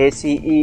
ACE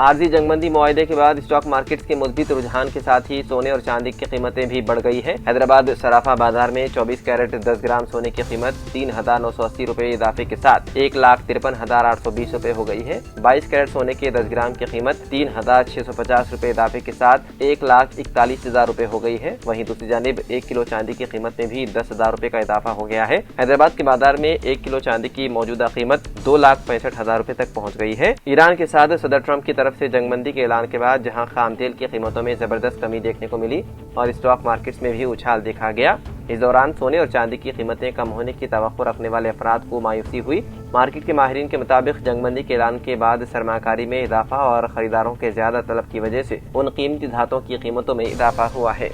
عارضی جنگ بندی معاہدے کے بعد اسٹاک مارکیٹس کے مثبت رجحان کے ساتھ ہی سونے اور چاندی کی قیمتیں بھی بڑھ گئی ہیں۔ حیدرآباد صرافہ بازار میں 24 کیرٹ 10 گرام سونے کی قیمت 3,980 روپے اضافے کے ساتھ 1,53,820 روپے ہو گئی ہے۔ 22 کیرٹ سونے کے 10 گرام کی قیمت 3,650 روپے اضافے کے ساتھ 1,41,000 روپے ہو گئی ہے۔ وہیں دوسری جانب 1 کلو چاندی کی قیمت میں بھی 10,000 روپے کا اضافہ ہو گیا ہے۔ حیدرآباد کے بازار میں 1 کلو چاندی کی موجودہ قیمت 2,65,000 روپے تک پہنچ گئی ہے۔ ایران کے ساتھ صدر ٹرمپ کی طرف سے جنگ بندی کے اعلان کے بعد جہاں خام تیل کی قیمتوں میں زبردست کمی دیکھنے کو ملی اور اسٹاک مارکیٹس میں بھی اچھال دیکھا گیا، اس دوران سونے اور چاندی کی قیمتیں کم ہونے کی توقع رکھنے والے افراد کو مایوسی ہوئی۔ مارکیٹ کے ماہرین کے مطابق جنگ بندی کے اعلان کے بعد سرمایہ کاری میں اضافہ اور خریداروں کے زیادہ طلب کی وجہ سے ان قیمتی دھاتوں کی قیمتوں میں اضافہ ہوا ہے۔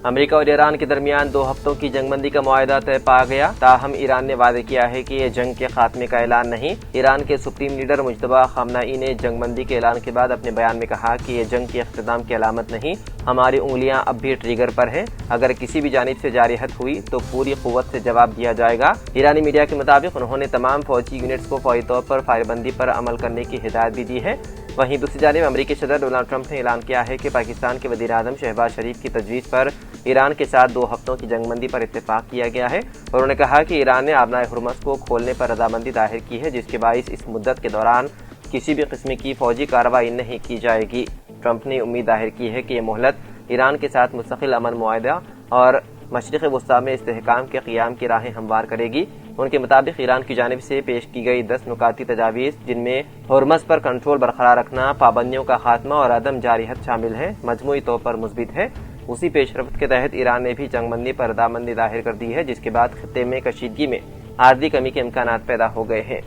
امریکہ اور ایران کے درمیان 2 ہفتوں کی جنگ بندی کا معاہدہ طے پا گیا، تاہم ایران نے وعدہ کیا ہے کہ یہ جنگ کے خاتمے کا اعلان نہیں۔ ایران کے سپریم لیڈر مجتبی خامنہئی نے جنگ بندی کے اعلان کے بعد اپنے بیان میں کہا کہ یہ جنگ کے اختتام کی علامت نہیں، ہماری انگلیاں اب بھی ٹریگر پر ہیں، اگر کسی بھی جانب سے جارحیت ہوئی تو پوری قوت سے جواب دیا جائے گا۔ ایرانی میڈیا کے مطابق انہوں نے تمام فوجی یونٹس کو فوری طور پر فائر بندی پر عمل کرنے کی ہدایت بھی دی ہے۔ وہیں دوسری جانب امریکی صدر ڈونلڈ ٹرمپ نے اعلان کیا ہے کہ پاکستان کے وزیر اعظم شہباز شریف کی تجویز پر ایران کے ساتھ 2 ہفتوں کی جنگ بندی پر اتفاق کیا گیا ہے، اور انہوں نے کہا کہ ایران نے آبنائے ہرمز کو کھولنے پر رضامندی ظاہر کی ہے، جس کے باعث اس مدت کے دوران کسی بھی قسم کی فوجی کارروائی نہیں کی جائے گی۔ ٹرمپ نے امید ظاہر کی ہے کہ یہ مہلت ایران کے ساتھ مستقل امن معاہدہ اور مشرق وسطیٰ میں استحکام کے قیام کی راہیں ہموار کرے گی۔ ان کے مطابق ایران کی جانب سے پیش کی گئی 10 نکاتی تجاویز، جن میں ہرمز پر کنٹرول برقرار رکھنا، پابندیوں کا خاتمہ اور عدم جارحیت شامل ہیں، مجموعی طور پر مثبت ہے۔ اسی پیش رفت کے تحت ایران نے بھی جنگ بندی پر رضامندی ظاہر کر دی ہے، جس کے بعد خطے میں کشیدگی میں عارضی کمی کے امکانات پیدا ہو گئے ہیں۔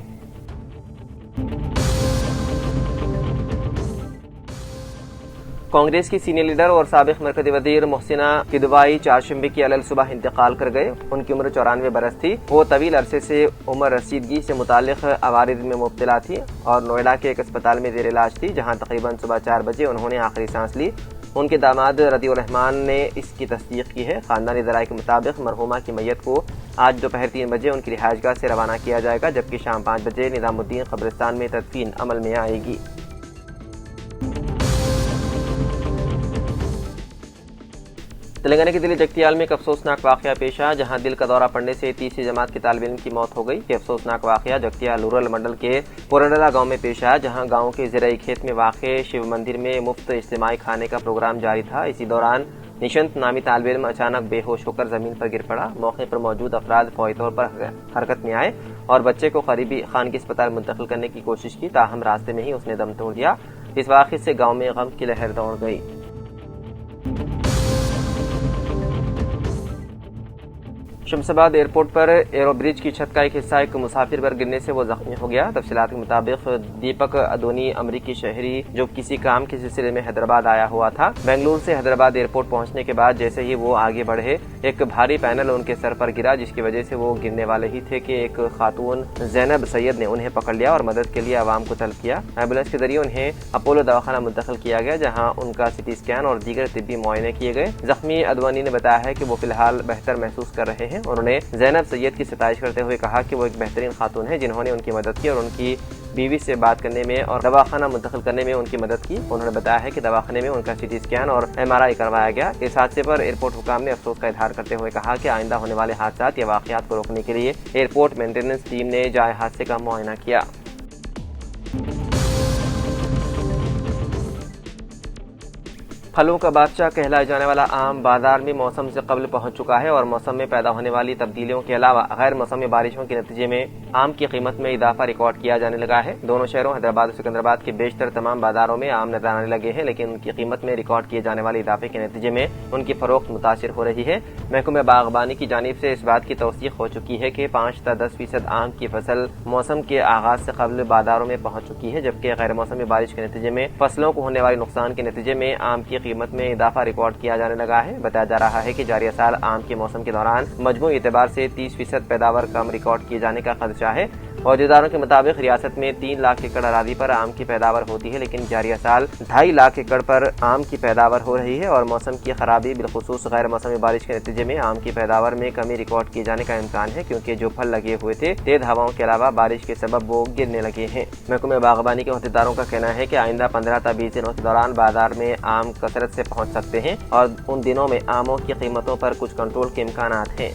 کانگریس کی سینئر لیڈر اور سابق مرکزی وزیر محسنہ کدوایی چہارشنبے کی علل صبح انتقال کر گئے۔ ان کی عمر 94 برس تھی۔ وہ طویل عرصے سے عمر رسیدگی سے متعلق عوارض میں مبتلا تھی اور نوئیڈا کے ایک اسپتال میں زیر علاج تھی، جہاں تقریباً صبح 4 بجے انہوں نے آخری سانس لی۔ ان کے داماد رضی الرحمان نے اس کی تصدیق کی ہے۔ خاندانی ذرائع کے مطابق مرحومہ کی میت کو آج دوپہر 3 بجے ان کی رہائش گاہ سے روانہ کیا جائے گا، جبکہ شام 5 بجے نظام الدین قبرستان میں تدفین عمل میں آئے گی۔ تلنگانہ کے ضلع جگتیال میں ایک افسوسناک واقعہ پیش آیا، جہاں دل کا دورہ پڑنے سے تیسری جماعت کے طالب علم کی موت ہو گئی۔ یہ افسوسناک واقعہ جگتیال رورل منڈل کے پورنڈلا گاؤں میں پیش آیا، جہاں گاؤں کے زرعی کھیت میں واقع شیو مندر میں مفت اجتماعی کھانے کا پروگرام جاری تھا۔ اسی دوران نشنت نامی طالب علم اچانک بے ہوش ہو کر زمین پر گر پڑا۔ موقع پر موجود افراد فوری طور پر حرکت میں آئے اور بچے کو قریبی خانگی اسپتال منتقل کرنے کی کوشش کی، تاہم راستے میں ہی اس نے دم توڑ دیا۔ اس واقعے سے گاؤں میں غم کی لہر دوڑ گئی۔ شمس آباد ایئرپورٹ پر ایرو برج کی چھت کا ایک حصہ ایک مسافر پر گرنے سے وہ زخمی ہو گیا۔ تفصیلات کے مطابق دیپک ادونی امریکی شہری جو کسی کام کے سلسلے میں حیدرآباد آیا ہوا تھا، بنگلور سے حیدرآباد ایئرپورٹ پہنچنے کے بعد جیسے ہی وہ آگے بڑھے ایک بھاری پینل ان کے سر پر گرا، جس کی وجہ سے وہ گرنے والے ہی تھے کہ ایک خاتون زینب سید نے انہیں پکڑ لیا اور مدد کے لیے عوام کو طلب کیا۔ ایمبولینس کے ذریعے انہیں اپولو دواخانہ منتقل کیا گیا، جہاں ان کا سی ٹی اسکین اور دیگر طبی معائنے کیے گئے۔ زخمی ادوانی نے بتایا ہے کہ وہ فی الحال بہتر محسوس کر رہے ہیں۔ انہوں نے زینب سید کی ستائش کرتے ہوئے کہا کہ وہ ایک بہترین خاتون ہے، جنہوں نے ان کی مدد کی اور ان کی بیوی سے بات کرنے میں اور دواخانہ منتقل کرنے میں ان کی مدد کی۔ انہوں نے بتایا ہے کہ دواخانے میں ان کا سی ٹی اسکین اور MRI کروایا گیا۔ اس حادثے پر ایئرپورٹ حکام نے افسوس کا اظہار کرتے ہوئے کہا کہ آئندہ ہونے والے حادثات یا واقعات کو روکنے کے لیے ایئرپورٹ مینٹیننس ٹیم نے جائے حادثے کا معائنہ کیا۔ پھلوں کا بادشاہ کہلائے جانے والا آم بازار میں موسم سے قبل پہنچ چکا ہے اور موسم میں پیدا ہونے والی تبدیلیوں کے علاوہ غیر موسمی بارشوں کے نتیجے میں آم کی قیمت میں اضافہ ریکارڈ کیا جانے لگا ہے۔ دونوں شہروں حیدرآباد اور سکندرآباد کے بیشتر تمام بازاروں میں آم نظر آنے لگے ہیں، لیکن ان کی قیمت میں ریکارڈ کیے جانے والے اضافے کے نتیجے میں ان کی فروخت متاثر ہو رہی ہے۔ محکمہ باغبانی کی جانب سے اس بات کی توثیق ہو چکی ہے کہ 5 تا 10% آم کی فصل موسم کے آغاز سے قبل بازاروں میں پہنچ چکی ہے، جبکہ غیر موسمی بارش کے نتیجے میں فصلوں کو ہونے والے نقصان کے نتیجے میں آم کی قیمت میں اضافہ ریکارڈ کیا جانے لگا ہے۔ بتایا جا رہا ہے کہ جاریہ سال آم کے موسم کے دوران مجموعی اعتبار سے 30% پیداوار کم ریکارڈ کیے جانے کا خدشہ ہے۔ عہدیداروں کے مطابق ریاست میں 3 لاکھ ایکڑ اراضی پر آم کی پیداوار ہوتی ہے، لیکن جاریہ سال 2.5 لاکھ ایکڑ پر آم کی پیداوار ہو رہی ہے اور موسم کی خرابی بالخصوص غیر موسمی بارش کے نتیجے میں آم کی پیداوار میں کمی ریکارڈ کیے جانے کا امکان ہے، کیونکہ جو پھل لگے ہوئے تھے تیز ہواؤں کے علاوہ بارش کے سبب وہ گرنے لگے ہیں۔ محکمہ باغبانی کے عہدیداروں کا کہنا ہے کہ آئندہ 15 تا 20 دنوں کے دوران بازار میں آم کثرت سے پہنچ سکتے ہیں اور ان دنوں میں آموں کی قیمتوں پر کچھ کنٹرول کے امکانات ہیں۔